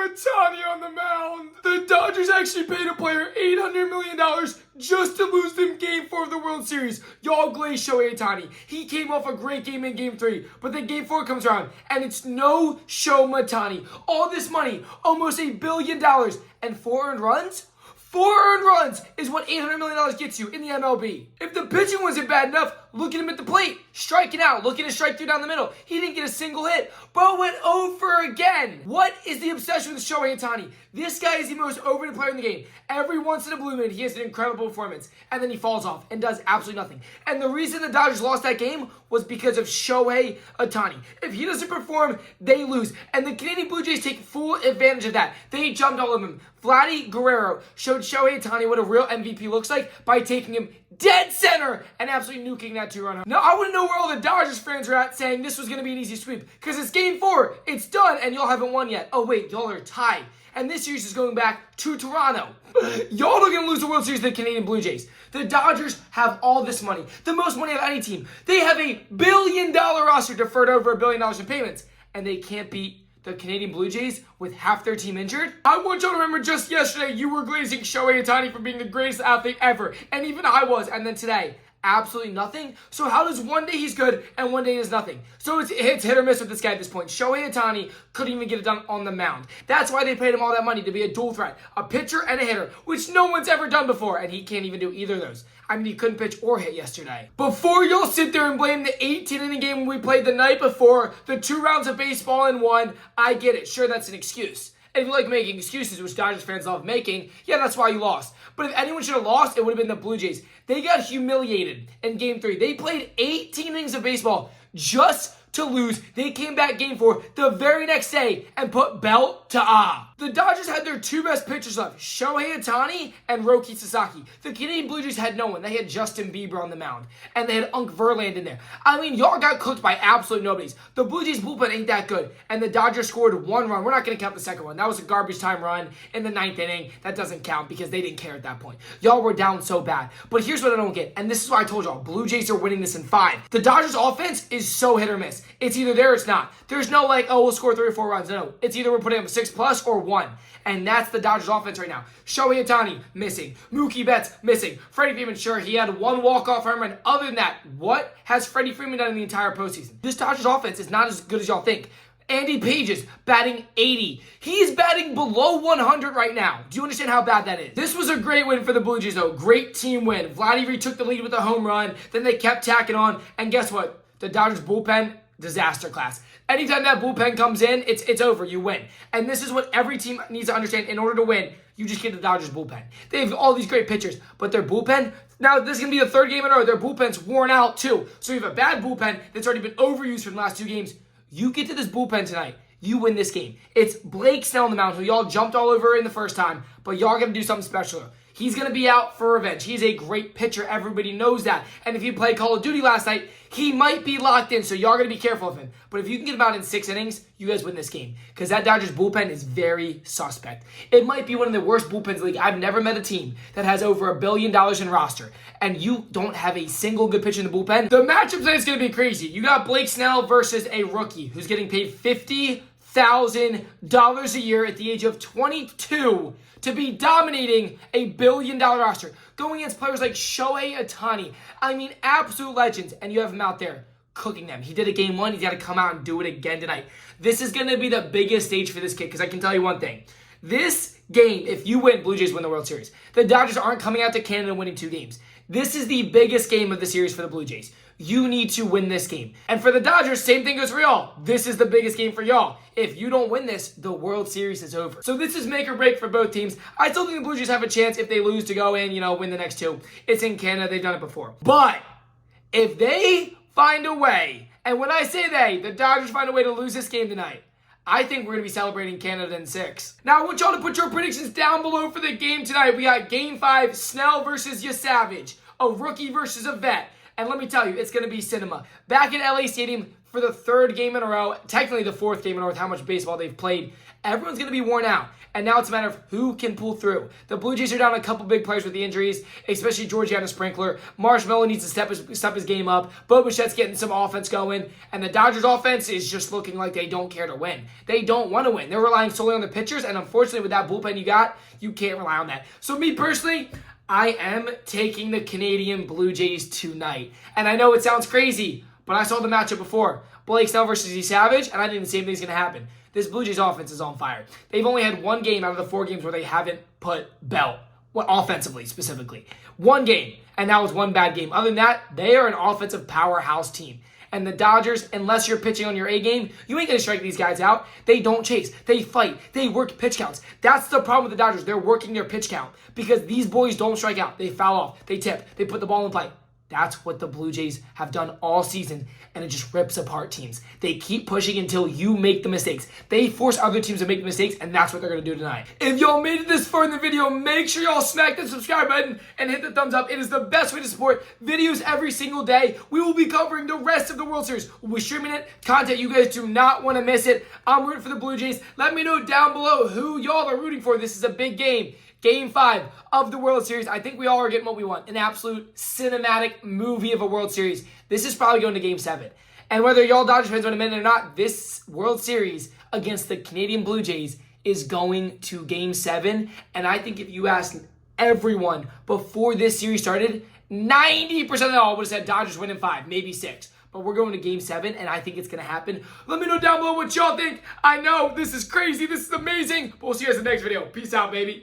Ohtani on the mound. The Dodgers actually paid a player $800 million just to lose them Game 4 of the World Series. Y'all glaze Shohei Ohtani. He came off a great game in Game 3, but then Game 4 comes around, and it's no show Ohtani. All this money, almost $1 billion, and 4 earned runs? 4 earned runs is what $800 million gets you in the MLB. If the pitching wasn't bad enough, look at him at the plate, striking out, looking to strike through down the middle. He didn't get a single hit, but went over again. What is the obsession with Shohei Ohtani? This guy is the most overrated player in the game. Every once in a blue moon, he has an incredible performance, and then he falls off and does absolutely nothing. And the reason the Dodgers lost that game was because of Shohei Ohtani. If he doesn't perform, they lose. And the Canadian Blue Jays take full advantage of that. They jumped all over him. Vladdy Guerrero showed Shohei Ohtani what a real MVP looks like by taking him dead center and absolutely nuking that 2-run home. Now, I want to know where all the Dodgers fans are at saying this was going to be an easy sweep, because it's Game 4. It's done, and y'all haven't won yet. Oh, wait, y'all are tied. And this series is going back to Toronto. Y'all are going to lose the World Series to the Canadian Blue Jays. The Dodgers have all this money, the most money of any team. They have a $1 billion roster deferred over $1 billion in payments, and they can't beat the Canadian Blue Jays with half their team injured. I want y'all to remember just yesterday you were glazing Shohei Ohtani for being the greatest athlete ever, and even I was, and then today, absolutely nothing. So how does one day he's good and one day is nothing? So it's hit or miss with this guy at this point. Shohei Ohtani couldn't even get it done on the mound. That's why they paid him all that money, to be a dual threat, a pitcher and a hitter, which no one's ever done before, and he can't even do either of those. I mean, he couldn't pitch or hit yesterday. Before y'all sit there and blame the 18-inning game we played the night before, the 2 rounds of baseball in 1, I get it. Sure, that's an excuse. If you like making excuses, which Dodgers fans love making, yeah, that's why you lost. But if anyone should have lost, it would have been the Blue Jays. They got humiliated in Game 3. They played 18 innings of baseball just to lose. They came back Game 4 the very next day and put belt to ah. The Dodgers had their 2 best pitchers left, Shohei Ohtani and Roki Sasaki. The Canadian Blue Jays had no one. They had Justin Bieber on the mound, and they had Unk Verland in there. I mean, y'all got cooked by absolute nobodies. The Blue Jays bullpen ain't that good, and the Dodgers scored 1 run. We're not going to count the second one. That was a garbage time run in the 9th inning. That doesn't count because they didn't care at that point. Y'all were down so bad. But here's what I don't get, and this is why I told y'all, Blue Jays are winning this in 5. The Dodgers offense is so hit or miss. It's either there or it's not. There's no like, oh, we'll score 3 or 4 runs. No, it's either we're putting up 6+ or 1. And that's the Dodgers offense right now. Shohei Ohtani, missing. Mookie Betts, missing. Freddie Freeman, sure, he had 1 walk-off home run. Other than that, what has Freddie Freeman done in the entire postseason? This Dodgers offense is not as good as y'all think. Andy Page is batting 80. He's batting below 100 right now. Do you understand how bad that is? This was a great win for the Blue Jays, though. Great team win. Vladdy retook the lead with a home run. Then they kept tacking on. And guess what? The Dodgers bullpen, disaster class. Anytime that bullpen comes in, it's over. You win. And this is what every team needs to understand. In order to win, you just get the Dodgers bullpen. They have all these great pitchers, but their bullpen, now this is going to be the 3rd game in a row, their bullpen's worn out too. So you have a bad bullpen that's already been overused for the last 2 games. You get to this bullpen tonight, you win this game. It's Blake Snell on the mound, who y'all jumped all over in the first time, but y'all got to do something special. He's going to be out for revenge. He's a great pitcher. Everybody knows that. And if he played Call of Duty last night, he might be locked in, so y'all got to be careful of him. But if you can get him out in 6 innings, you guys win this game. Because that Dodgers bullpen is very suspect. It might be one of the worst bullpens in the league. I've never met a team that has over $1 billion in roster, and you don't have a single good pitcher in the bullpen. The matchup tonight is going to be crazy. You got Blake Snell versus a rookie who's getting paid $50,000 a year at the age of 22 to be dominating a $1 billion roster, going against players like Shohei Ohtani. I mean, absolute legends, and you have him out there cooking them. He did it Game 1. He's got to come out and do it again tonight. This is going to be the biggest stage for this kid, because I can tell you one thing. This game, if you win, Blue Jays win the World Series. The Dodgers aren't coming out to Canada and winning 2 games. This is the biggest game of the series for the Blue Jays. You need to win this game. And for the Dodgers, same thing goes for y'all. This is the biggest game for y'all. If you don't win this, the World Series is over. So this is make or break for both teams. I still think the Blue Jays have a chance if they lose to go in, win the next 2. It's in Canada. They've done it before. But if they find a way, and when I say they, the Dodgers find a way to lose this game tonight, I think we're going to be celebrating Canada in 6. Now, I want y'all to put your predictions down below for the game tonight. We got Game 5, Snell versus Savage, a rookie versus a vet. And let me tell you, it's going to be cinema. Back at LA Stadium, for the third game in a row, technically the fourth game in a row with how much baseball they've played. Everyone's going to be worn out. And now it's a matter of who can pull through. The Blue Jays are down a couple big players with the injuries, especially Georgiana Sprinkler. Marshmello needs to step his game up. Bo Bichette's getting some offense going. And the Dodgers offense is just looking like they don't care to win. They don't want to win. They're relying solely on the pitchers. And unfortunately, with that bullpen you got, you can't rely on that. So me personally, I am taking the Canadian Blue Jays tonight. And I know it sounds crazy, but I saw the matchup before. Blake Snell versus E. Savage, and I think the same thing's going to happen. This Blue Jays offense is on fire. They've only had one game out of the 4 games where they haven't put Bell, offensively specifically. One game, and that was one bad game. Other than that, they are an offensive powerhouse team. And the Dodgers, unless you're pitching on your A game, you ain't going to strike these guys out. They don't chase. They fight. They work pitch counts. That's the problem with the Dodgers. They're working their pitch count because these boys don't strike out. They foul off. They tip. They put the ball in play. That's what the Blue Jays have done all season, and it just rips apart teams. They keep pushing until you make the mistakes. They force other teams to make the mistakes, and that's what they're going to do tonight. If y'all made it this far in the video, make sure y'all smack the subscribe button and hit the thumbs up. It is the best way to support videos every single day. We will be covering the rest of the World Series. We'll be streaming it, content you guys do not want to miss it. I'm rooting for the Blue Jays. Let me know down below who y'all are rooting for. This is a big game. Game 5 of the World Series. I think we all are getting what we want. An absolute cinematic movie of a World Series. This is probably going to Game 7. And whether y'all Dodgers fans want to admit it or not, this World Series against the Canadian Blue Jays is going to Game 7. And I think if you asked everyone before this series started, 90% of them all would have said Dodgers win in 5, maybe 6. But we're going to Game 7, and I think it's going to happen. Let me know down below what y'all think. I know this is crazy. This is amazing. But we'll see you guys in the next video. Peace out, baby.